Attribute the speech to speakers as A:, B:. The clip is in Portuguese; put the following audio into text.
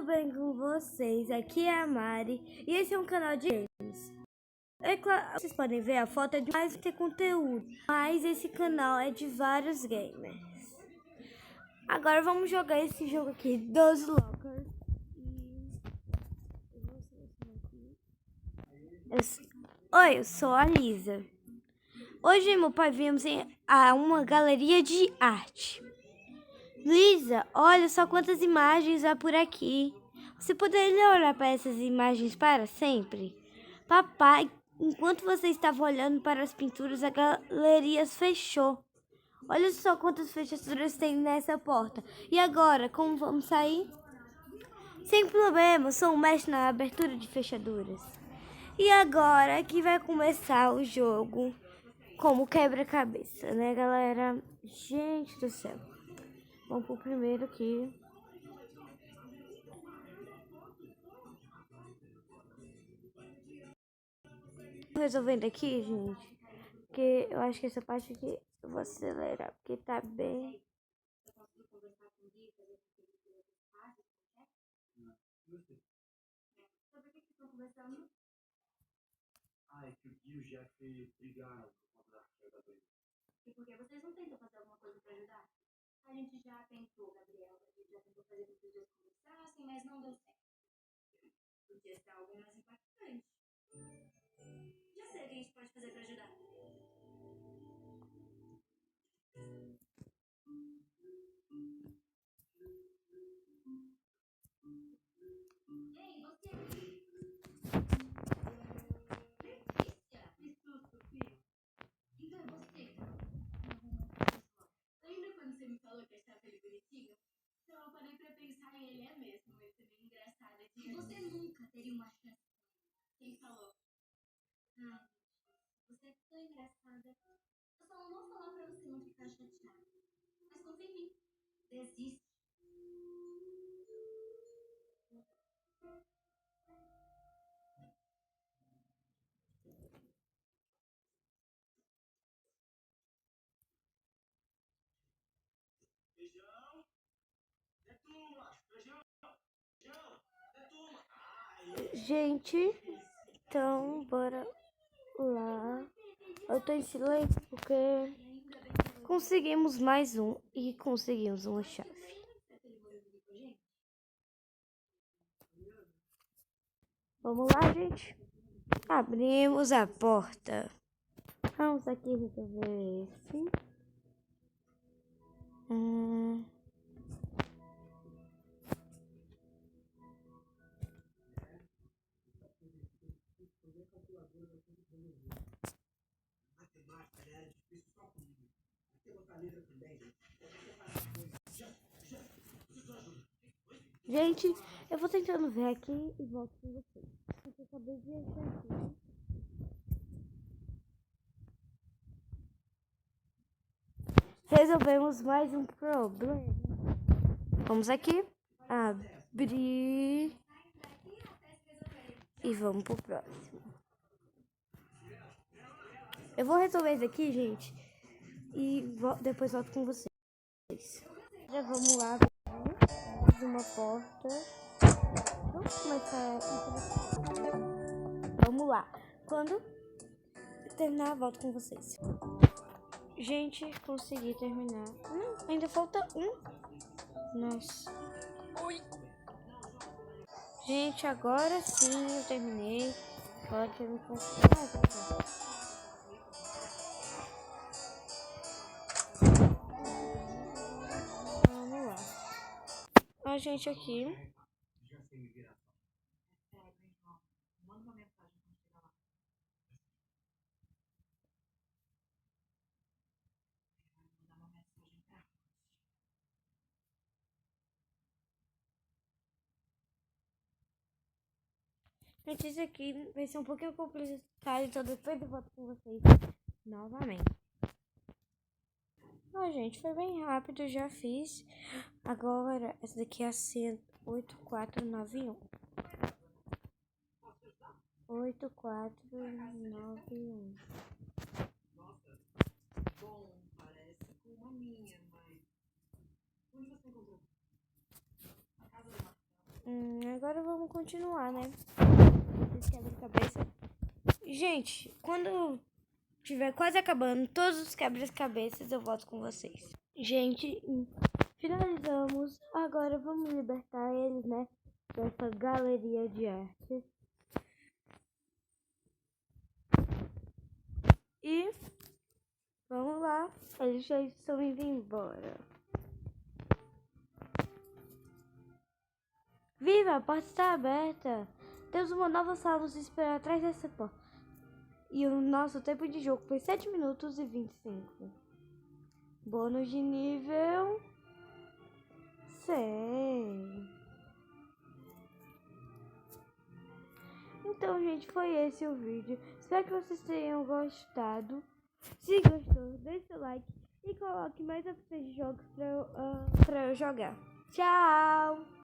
A: Tudo bem com vocês? Aqui é a Mari e esse é um canal de games. É claro, vocês podem ver a foto é de mais ter conteúdo, mas esse canal é de vários gamers. Agora vamos jogar esse jogo aqui, dos Lockers. Oi, eu sou a Lisa. Hoje meu pai viemos a uma galeria de arte. Lisa, olha só quantas imagens há por aqui. Você poderia olhar para essas imagens para sempre? Papai, enquanto você estava olhando para as pinturas, a galeria fechou. Olha só quantas fechaduras tem nessa porta. E agora, como vamos sair? Sem problema, sou um mestre na abertura de fechaduras. E agora que vai começar o jogo como quebra-cabeça, né, galera? Gente do céu. Vamos pro primeiro aqui. Resolvendo aqui, gente, porque eu acho que essa parte aqui eu vou acelerar, porque tá bem.
B: É que o Gui e o Jeff brigaram por conta da jogadores.
C: E por que vocês não tentam fazer alguma coisa pra ajudar? A gente já tentou, Gabriela. A gente já tentou fazer com que os dois conversassem, mas não deu certo. Podia ser algo mais impactante. Já sei o que a gente pode fazer pra ajudar. Ei, você! Letícia! Que susto, filho! Então é você? Lembra quando você me falou que achava ele bonitinho? Então eu parei pra pensar e ele é mesmo. Ele é bem engraçado. Você nunca teria uma chance com ele. Quem falou? Ai, você é tão engraçada. Eu só não vou falar pra você não ficar chateada. Mas confia em mim. Desiste.
B: Feijão! Detuma! Feijão! Feijão! Detuma! Ai!
A: Gente, então bora lá. Eu tô em silêncio porque conseguimos mais um e conseguimos uma chave. Vamos lá, gente. Abrimos a porta. Vamos aqui resolver esse.
B: Matemática era difícil só comigo. Aqui eu botar letra também, gente.
A: Gente, eu vou tentando ver aqui e volto com vocês. Eu acabei de achar aqui. Resolvemos mais um problema. Vamos aqui. Abrir. E vamos pro próximo. Eu vou resolver esse aqui, gente. E depois volto com vocês. Já vamos lá. Mais uma porta. Vamos começar. Vamos lá. Quando terminar, volto com vocês. Gente, consegui terminar. Ainda falta um. Nossa. Oi. Gente, agora sim eu terminei. Agora que eu me consegui. Vamos lá. A gente aqui. Gente, isso aqui vai ser um pouquinho complicado, então depois eu volto com vocês novamente. Gente, foi bem rápido, já fiz. Agora, essa daqui é a C 8491. 8491.
B: Nossa, bom, parece com uma minha, mas... Onde você encontrou? A casa do Marcelo.
A: Agora vamos continuar, né? Esse quebra-cabeça. Gente, quando tiver quase acabando todos os quebra-cabeças, eu volto com vocês. Gente, finalizamos. Agora vamos libertar eles, né? Dessa galeria de arte. E vamos lá. Eles já estão indo embora. Viva! A porta está aberta. Temos uma nova sala nos espera atrás dessa porta. E o nosso tempo de jogo foi 7 minutos e 25. Bônus de nível 100. Então, gente, foi esse o vídeo. Espero que vocês tenham gostado. Se gostou, deixe seu like e coloque mais opções de jogos pra eu jogar. Tchau!